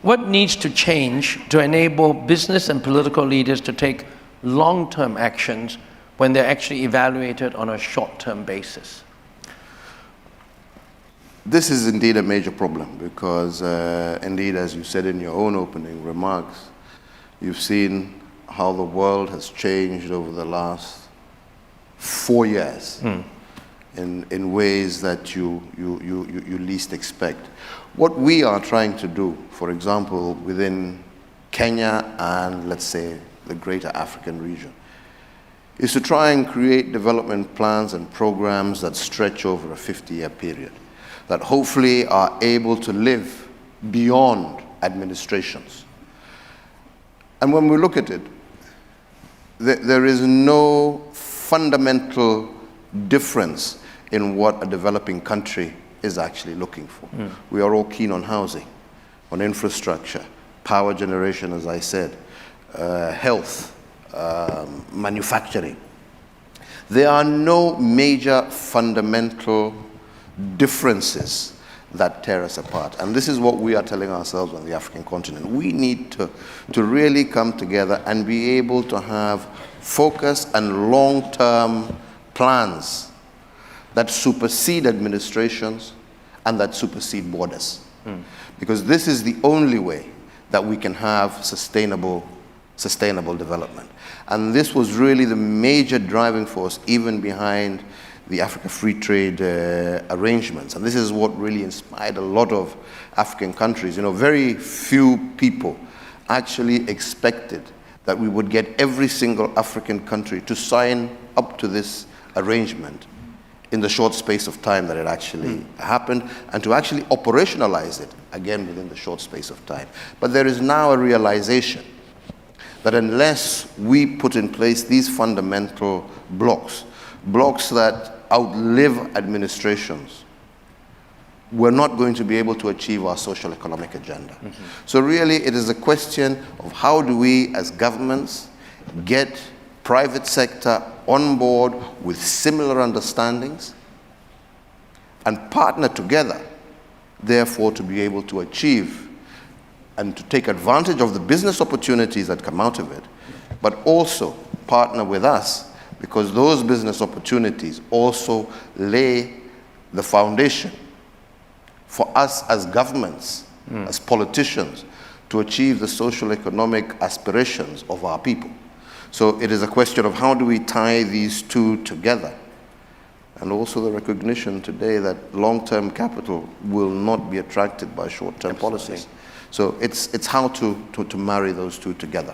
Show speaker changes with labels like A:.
A: What needs to change to enable business and political leaders to take long-term actions when they're actually evaluated on a short-term basis?
B: This is indeed a major problem because, indeed, as you said in your own opening remarks, you've seen how the world has changed over the last 4 years in ways that you least expect. What we are trying to do, for example, within Kenya and, let's say, the greater African region, is to try and create development plans and programs that stretch over a 50-year period, that hopefully are able to live beyond administrations. And when we look at it, there is no fundamental difference in what a developing country is actually looking for. We are all keen on housing, on infrastructure, power generation, as I said, health, manufacturing. There are no major fundamental differences that tear us apart. And this is what we are telling ourselves on the African continent. We need to really come together and be able to have focused and long-term plans that supersede administrations and that supersede borders. Because this is the only way that we can have sustainable development. And this was really the major driving force even behind the Africa Free Trade arrangements. And this is what really inspired a lot of African countries. You know, very few people actually expected that we would get every single African country to sign up to this arrangement in the short space of time that it actually happened, and to actually operationalize it, again, within the short space of time. But there is now a realization that unless we put in place these fundamental blocks that outlive administrations, we're not going to be able to achieve our social economic agenda. So really, it is a question of how do we, as governments, get private sector on board with similar understandings and partner together, therefore, to be able to achieve and to take advantage of the business opportunities that come out of it, but also partner with us, because those business opportunities also lay the foundation for us as governments, as politicians, to achieve the social economic aspirations of our people. So it is a question of how do we tie these two together, and also the recognition today that long-term capital will not be attracted by short-term policies. So it's how to marry those two together.